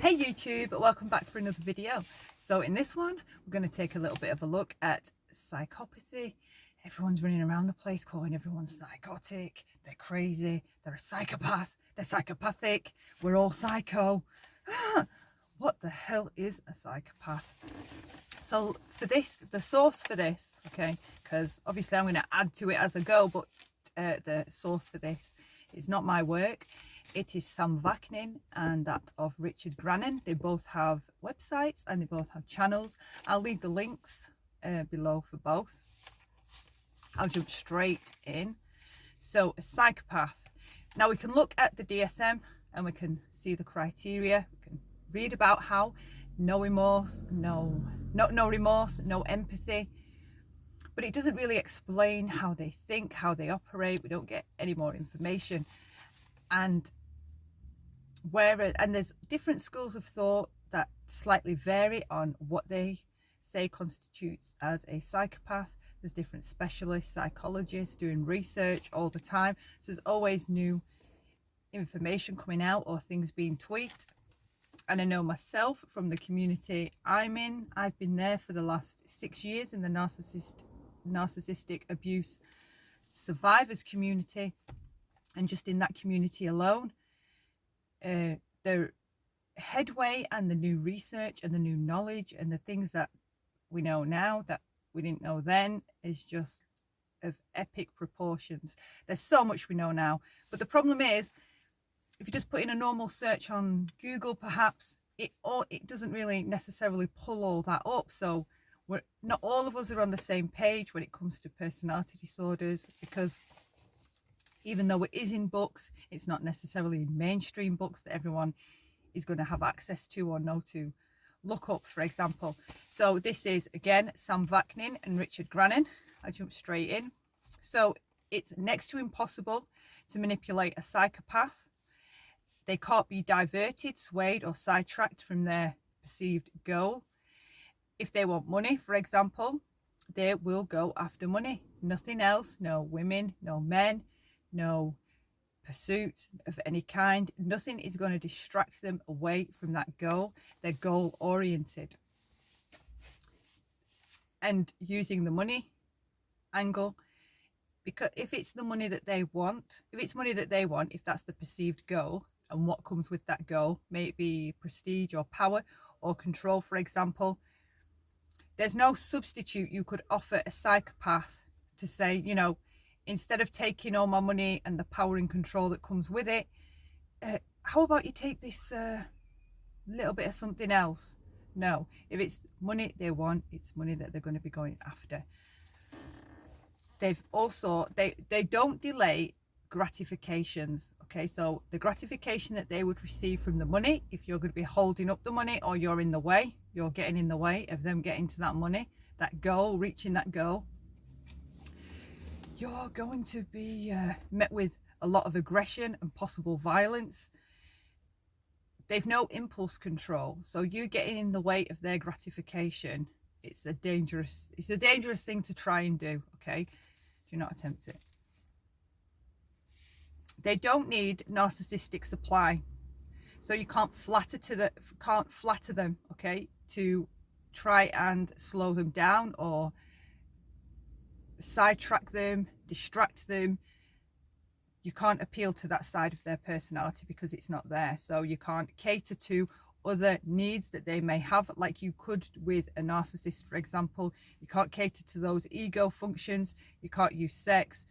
Hey YouTube, welcome back for another video. So in this one, we're going to take a little bit of a look at psychopathy. Everyone's running around the place calling everyone psychotic, they're crazy, they're a psychopath, they're psychopathic, we're all psycho. What the hell is a psychopath? So for this, the source for this, okay, because obviously I'm going to add to it as I go, but the source for this is not my work. It is Sam Vaknin and that of Richard Grannon. They both have websites and they both have channels. I'll leave the links below for both. I'll jump straight in. So a psychopath. Now we can look at the DSM and we can see the criteria. We can read about how no remorse, no remorse, no empathy. But it doesn't really explain how they think, how they operate. We don't get any more information. And there's different schools of thought that slightly vary on what they say constitutes as a psychopath. There's different specialists, psychologists doing research all the time. So there's always new information coming out or things being tweaked. And I know myself from the community I'm in, I've been there for the last 6 years in the narcissistic abuse survivors community. And just in that community alone, the headway and the new research and the new knowledge and the things that we know now that we didn't know then is just of epic proportions. There's so much we know now, but the problem is, if you just put in a normal search on Google, perhaps it doesn't really necessarily pull all that up. So not all of us are on the same page when it comes to personality disorders, because even though it is in books, it's not necessarily in mainstream books that everyone is going to have access to or know to look up, for example. So this is, again, Sam Vaknin and Richard Grannon. I jump straight in. So it's next to impossible to manipulate a psychopath. They can't be diverted, swayed, or sidetracked from their perceived goal. If they want money, for example, they will go after money. Nothing else. No women, no men, no pursuit of any kind. Nothing is going to distract them away from that goal. They're goal oriented. And using the money angle, because if it's the money that they want, if that's the perceived goal, and what comes with that goal, may it be prestige or power or control, for example, there's no substitute you could offer a psychopath to say, you know, instead of taking all my money and the power and control that comes with it, how about you take this little bit of something else? No, if it's money they want, it's money that they're going to be going after. They've also, they don't delay gratifications. Okay, so the gratification that they would receive from the money, if you're going to be holding up the money or you're in the way, you're getting in the way of them getting to that money, that goal, reaching that goal, you're going to be met with a lot of aggression and possible violence. They've no impulse control, so you getting in the way of their gratification, it's a dangerous thing to try and do. Okay, do not attempt it. They don't need narcissistic supply, so you can't flatter them, okay, to try and slow them down or sidetrack them, distract them. You can't appeal to that side of their personality because it's not there. So you can't cater to other needs that they may have, like you could with a narcissist, for example. You can't cater to those ego functions. You can't use sex,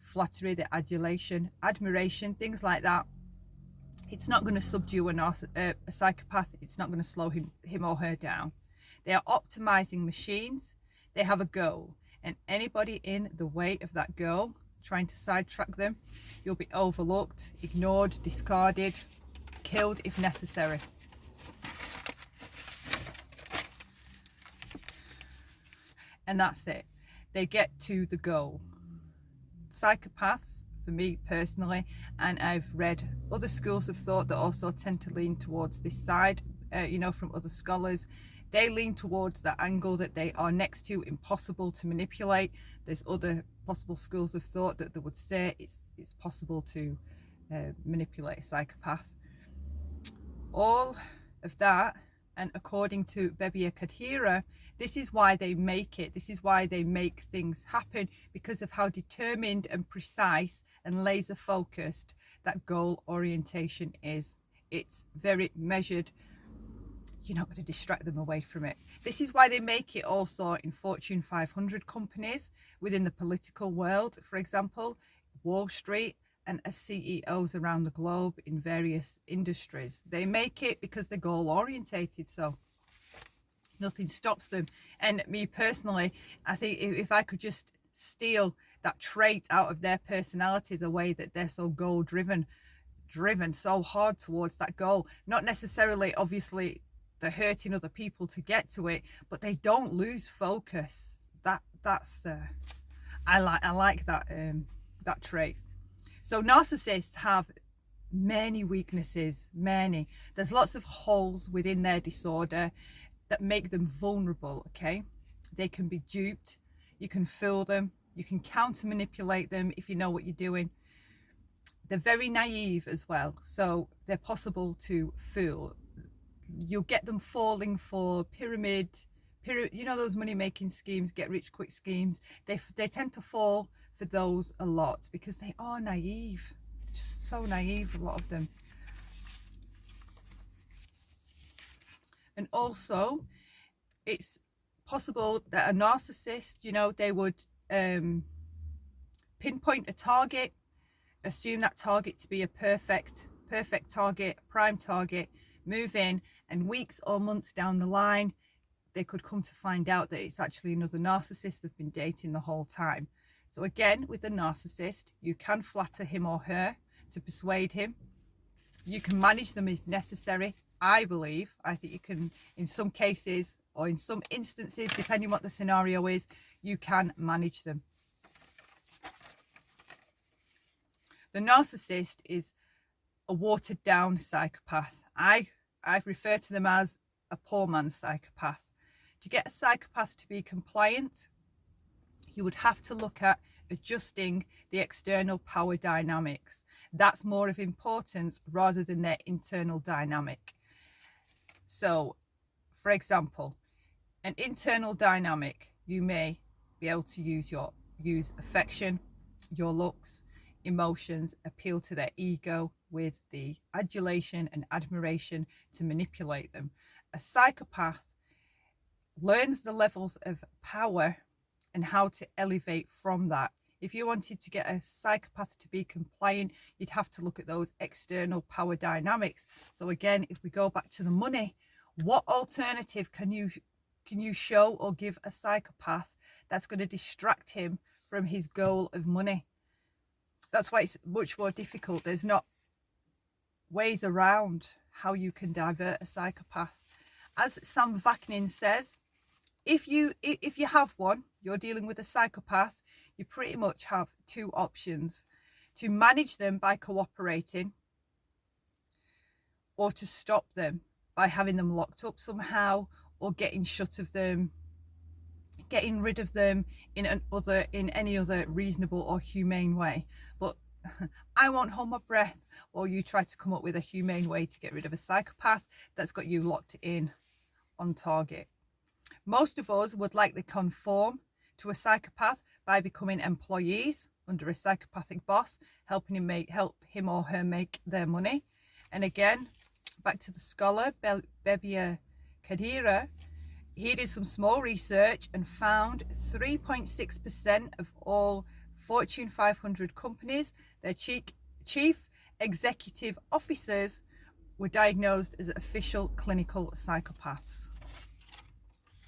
flattery, the adulation, admiration, things like that. It's not going to subdue a psychopath. It's not going to slow him or her down. They are optimizing machines. They have a goal, and anybody in the way of that goal, trying to sidetrack them, you'll be overlooked, ignored, discarded, killed if necessary. And that's it. They get to the goal. Psychopaths, for me personally, and I've read other schools of thought that also tend to lean towards this side, you know, from other scholars, they lean towards that angle that they are next to impossible to manipulate. There's other possible schools of thought that would say it's possible to manipulate a psychopath. All of that. And according to Bebia Kadhira, this is why they make it. This is why they make things happen, because of how determined and precise and laser focused that goal orientation is. It's very measured. You're not going to distract them away from it. This is why they make it also in Fortune 500 companies, within the political world, for example, Wall Street, and as CEOs around the globe in various industries. They make it because they're goal orientated, so nothing stops them. And me personally, I think if I could just steal that trait out of their personality, the way that they're so goal driven so hard towards that goal, not necessarily obviously they're hurting other people to get to it, but they don't lose focus. That's I like that that trait. So narcissists have many weaknesses, many. There's lots of holes within their disorder that make them vulnerable, okay? They can be duped, you can fool them, you can counter manipulate them if you know what you're doing. They're very naive as well, so they're possible to fool. You'll get them falling for pyramid, you know, those money making schemes, get rich quick schemes. They tend to fall for those a lot because they are naive. Just so naive, a lot of them. And also it's possible that a narcissist, you know, they would pinpoint a target, assume that target to be a perfect target, prime target, move in, and weeks or months down the line they could come to find out that it's actually another narcissist they've been dating the whole time. So again, with the narcissist, you can flatter him or her to persuade him. You can manage them if necessary. I think you can, in some cases or in some instances, depending what the scenario is, you can manage them. The narcissist is a watered down psychopath. I've referred to them as a poor man's psychopath. To get a psychopath to be compliant, you would have to look at adjusting the external power dynamics. That's more of importance rather than their internal dynamic. So, for example, an internal dynamic, you may be able to use affection, your looks, emotions, appeal to their ego with the adulation and admiration to manipulate them. A psychopath learns the levels of power and how to elevate from that. If you wanted to get a psychopath to be compliant, you'd have to look at those external power dynamics. So again, if we go back to the money, what alternative can you show or give a psychopath that's going to distract him from his goal of money? That's why it's much more difficult. There's not ways around how you can divert a psychopath. As Sam Vaknin says, if you have one, you're dealing with a psychopath, you pretty much have two options: to manage them by cooperating, or to stop them by having them locked up somehow, or getting shut of them, getting rid of them in any other reasonable or humane way. But I won't hold my breath while you try to come up with a humane way to get rid of a psychopath that's got you locked in on target. Most of us would likely conform to a psychopath by becoming employees under a psychopathic boss, help him or her make their money. And again, back to the scholar Bebia Kadhira, he did some small research and found 3.6% of all Fortune 500 companies, their chief executive officers were diagnosed as official clinical psychopaths.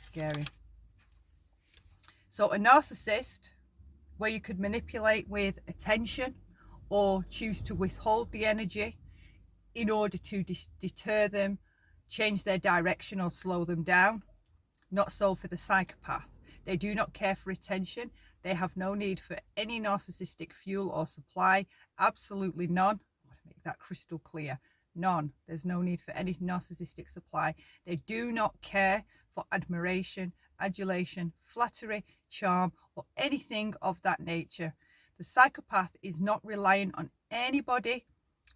Scary. So a narcissist, where you could manipulate with attention or choose to withhold the energy in order to deter them, change their direction or slow them down. Not so for the psychopath. They do not care for attention. They have no need for any narcissistic fuel or supply. Absolutely none. I want to make that crystal clear. None. There's no need for any narcissistic supply. They do not care for admiration, adulation, flattery, charm, or anything of that nature. The psychopath is not reliant on anybody.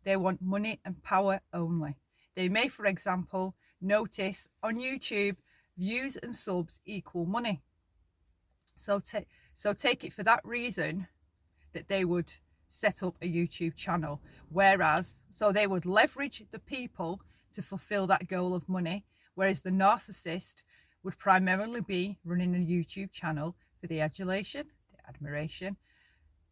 They want money and power only. They may, for example, Notice on YouTube, views and subs equal money. So take it for that reason that they would set up a YouTube channel. Whereas, so they would leverage the people to fulfill that goal of money. Whereas the narcissist would primarily be running a YouTube channel for the adulation, the admiration,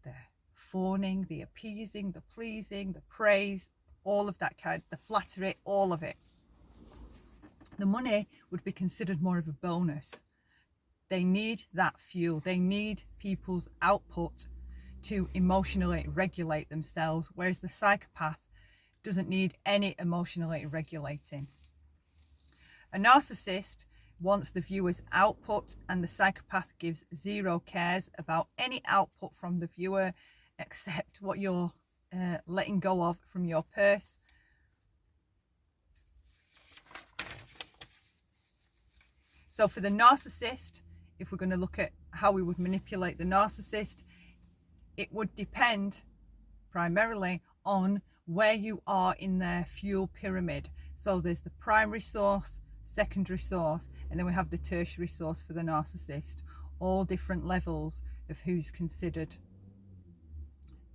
the fawning, the appeasing, the pleasing, the praise, all of that kind, the flattery, all of it. The money would be considered more of a bonus. They need that fuel. They need people's output to emotionally regulate themselves, whereas the psychopath doesn't need any emotionally regulating. A narcissist wants the viewer's output, and the psychopath gives zero cares about any output from the viewer except what you're letting go of from your purse. So for the narcissist, if we're going to look at how we would manipulate the narcissist, it would depend primarily on where you are in their fuel pyramid. So there's the primary source, secondary source, and then we have the tertiary source for the narcissist. All different levels of who's considered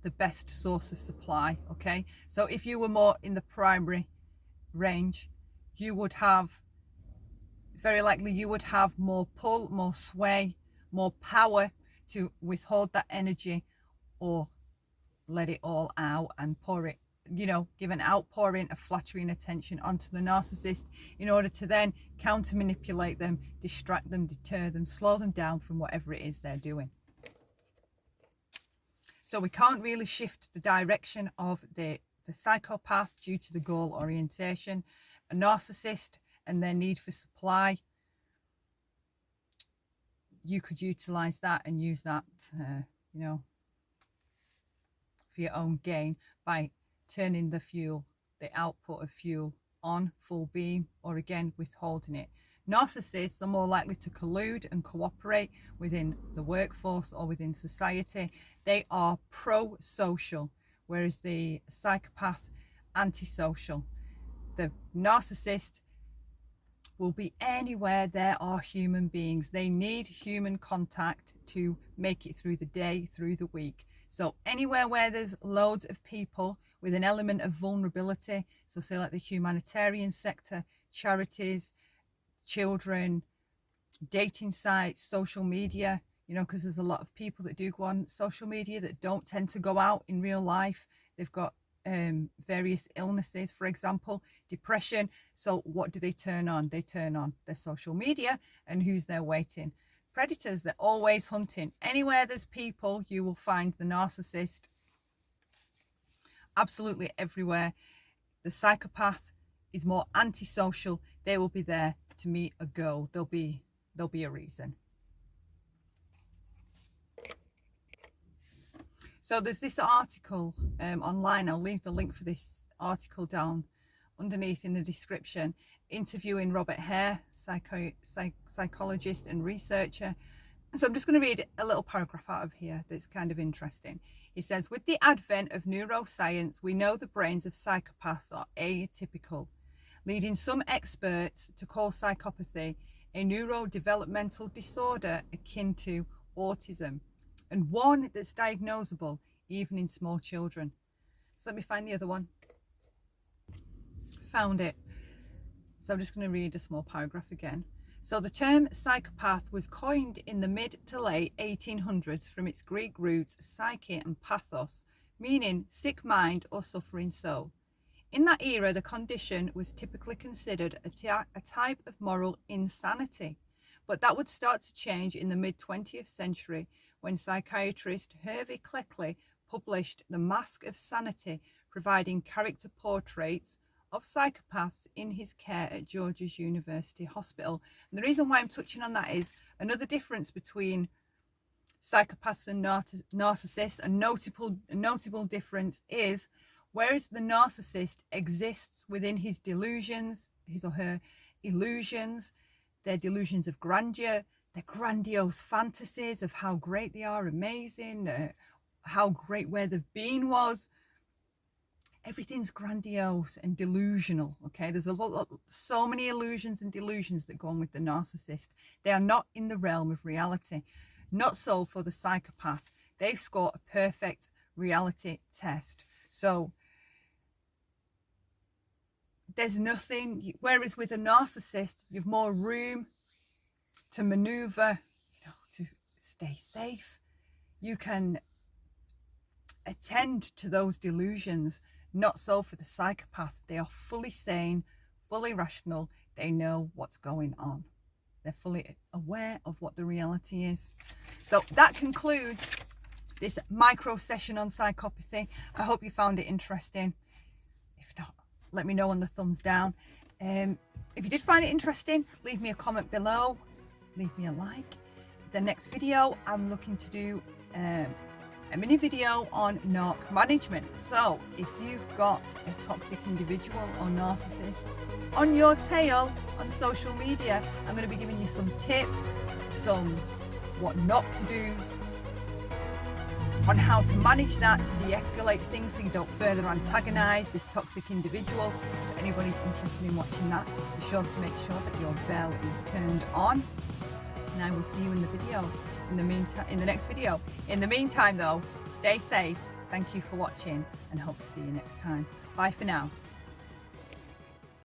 the best source of supply. Okay, so if you were more in the primary range, you would have, very likely you would have more pull, more sway, more power to withhold that energy or let it all out and pour it, give an outpouring of flattering attention onto the narcissist in order to then counter manipulate them, distract them, deter them, slow them down from whatever it is they're doing. So we can't really shift the direction of the psychopath due to the goal orientation. A narcissist and their need for supply, you could utilize that and use that, for your own gain by turning the fuel, the output of fuel, on full beam, or again withholding it. Narcissists are more likely to collude and cooperate within the workforce or within society. They are pro-social, whereas the psychopath, antisocial. The narcissist will be anywhere there are human beings. They need human contact to make it through the day, through the week. So anywhere where there's loads of people with an element of vulnerability, so say like the humanitarian sector, charities, children, dating sites, social media, because there's a lot of people that do go on social media that don't tend to go out in real life. They've got various illnesses, for example, depression. So what do they turn on? They turn on their social media, and who's there waiting? Predators. They're always hunting. Anywhere there's people, you will find the narcissist. Absolutely everywhere. The psychopath is more antisocial. They will be there to meet a goal. There'll be a reason. So there's this article online. I'll leave the link for this article down underneath in the description, interviewing Robert Hare, psychologist and researcher. So I'm just going to read a little paragraph out of here that's kind of interesting. He says, with the advent of neuroscience, we know the brains of psychopaths are atypical, leading some experts to call psychopathy a neurodevelopmental disorder akin to autism, and one that's diagnosable even in small children. So let me find the other one. Found it. So I'm just going to read a small paragraph again. So the term psychopath was coined in the mid to late 1800s from its Greek roots psyche and pathos, meaning sick mind or suffering soul. In that era, the condition was typically considered a type of moral insanity, but that would start to change in the mid-20th century when psychiatrist Hervey Cleckley published The Mask of Sanity, providing character portraits of psychopaths in his care at George's University Hospital. And the reason why I'm touching on that is another difference between psychopaths and narcissists, a notable difference is, whereas the narcissist exists within his delusions, his or her illusions, their delusions of grandeur, their grandiose fantasies of how great they are, amazing, how great where they've been was. everything's grandiose and delusional. Okay, there's so many illusions and delusions that go on with the narcissist. They are not in the realm of reality. Not so for the psychopath. They score a perfect reality test. So there's nothing, whereas with a narcissist, you've more room to maneuver, to stay safe. You can attend to those delusions. Not so for the psychopath. They are fully sane, fully rational. They know what's going on. They're fully aware of what the reality is. So that concludes this micro session on psychopathy. I hope you found it interesting. If not, let me know on the thumbs down. If you did find it interesting, leave me a comment below. Leave me a like. The next video, I'm looking to do a mini video on narc management. So if you've got a toxic individual or narcissist on your tail on social media, I'm going to be giving you some tips, some what not to do's, on how to manage that, to de-escalate things so you don't further antagonize this toxic individual. If anybody's interested in watching that, be sure to make sure that your bell is turned on, and I will see you in the video. In the next video. In the meantime though, stay safe. Thank you for watching and hope to see you next time. Bye for now.